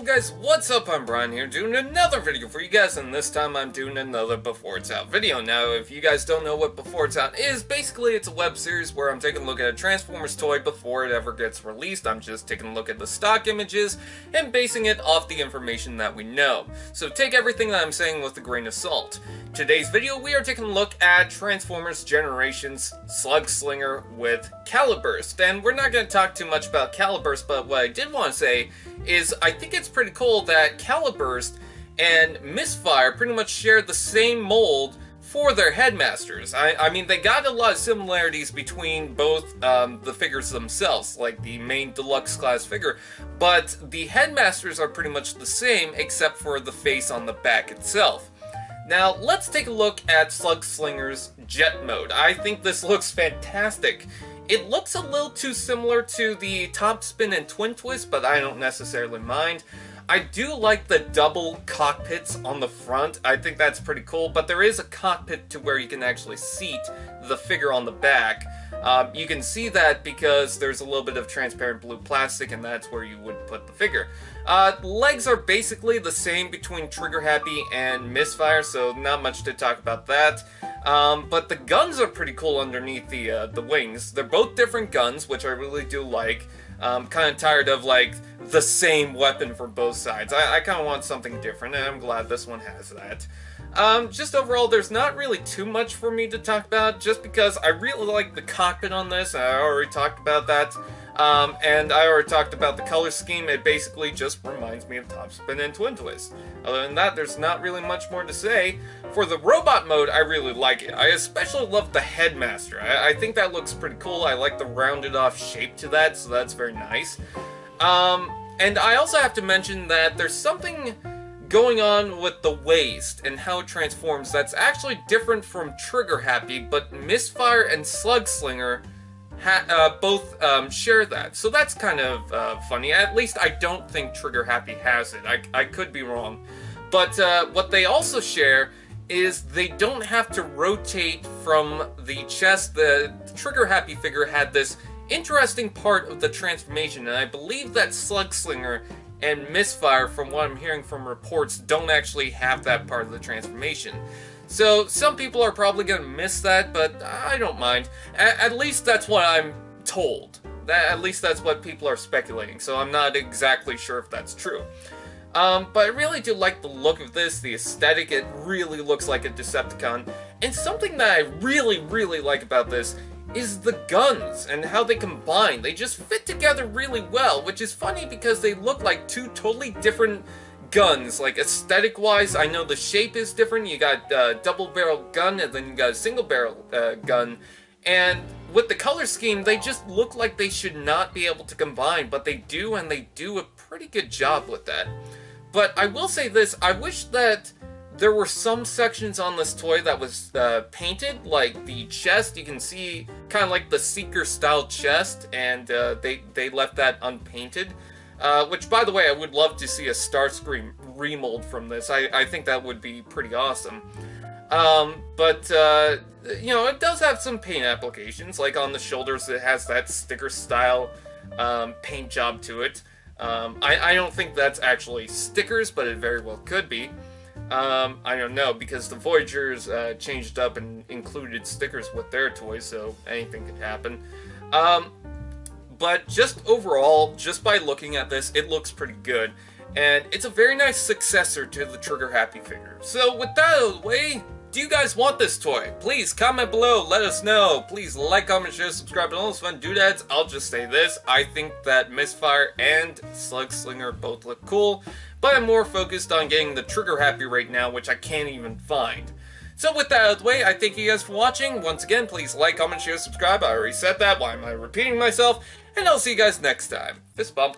guys, what's up? I'm Brian here doing another video for you guys, and this time I'm doing another Before It's Out video. Now, if you guys don't know what Before It's Out is, basically it's a web series where I'm taking a look at a Transformers toy before it ever gets released. I'm just taking a look at the stock images and basing it off the information that we know. So take everything that I'm saying with a grain of salt. Today's video, we are taking a look at Transformers Generations Slugslinger with Caliburst. And we're not going to talk too much about Caliburst, but what I did want to say is I think it's pretty cool that Caliburst and Misfire pretty much share the same mold for their headmasters. I mean, they got a lot of similarities between both the figures themselves, like the main deluxe class figure, but the headmasters are pretty much the same except for the face on the back itself. Now, let's take a look at Slugslinger's jet mode. I think this looks fantastic. It looks a little too similar to the top spin and twin twist, but I don't necessarily mind. I do like the double cockpits on the front. I think that's pretty cool, but there is a cockpit to where you can actually seat the figure on the back. You can see that because there's a little bit of transparent blue plastic, and that's where you would put the figure. Legs are basically the same between Trigger Happy and Misfire, so not much to talk about that. But the guns are pretty cool underneath the wings. They're both different guns, which I really do like. I'm kind of tired of, like, the same weapon for both sides. I kind of want something different, and I'm glad this one has that. Just overall, there's not really too much for me to talk about, just because I really like the cockpit on this. I already talked about that. And I already talked about the color scheme. It basically just reminds me of Top Spin and Twin Twist. Other than that, there's not really much more to say. For the robot mode, I really like it. I especially love the Headmaster. I think that looks pretty cool. I like the rounded off shape to that, so that's very nice. And I also have to mention that there's something going on with the waist and how it transforms that's actually different from Trigger Happy, but Misfire and Slugslinger both share that. So that's kind of funny. At least I don't think Trigger Happy has it. I could be wrong. But what they also share is they don't have to rotate from the chest. The Trigger Happy figure had this interesting part of the transformation, and I believe that Slugslinger and Misfire, from what I'm hearing from reports, don't actually have that part of the transformation. So some people are probably going to miss that, but I don't mind. At least that's what I'm told. At least that's what people are speculating, so I'm not exactly sure if that's true. But I really do like the look of this, the aesthetic. It really looks like a Decepticon. And something that I really, really like about this is the guns and how they combine. They just fit together really well, which is funny because they look like two totally different guns. Like, aesthetic wise, I know the shape is different. You got a double barrel gun, and then you got a single barrel gun, and with the color scheme, they just look like they should not be able to combine, but they do, and they do a pretty good job with that. But I will say this, I wish that there were some sections on this toy that was painted, like the chest. You can see kind of like the Seeker style chest, and they left that unpainted. Which, by the way, I would love to see a Starscream remold from this. I think that would be pretty awesome. But you know, it does have some paint applications. Like on the shoulders, it has that sticker style paint job to it. I don't think that's actually stickers, but it very well could be. I don't know, because the Voyagers changed up and included stickers with their toys, so anything could happen. But just overall, just by looking at this, it looks pretty good. And it's a very nice successor to the Trigger Happy figure. So with that out of the way, do you guys want this toy? Please comment below, let us know. Please like, comment, share, subscribe, and all those fun doodads. I'll just say this, I think that Misfire and Slugslinger both look cool, but I'm more focused on getting the Trigger Happy right now, which I can't even find. So with that out of the way, I thank you guys for watching. Once again, please like, comment, share, subscribe. I already said that, why am I repeating myself? And I'll see you guys next time. Fist bump.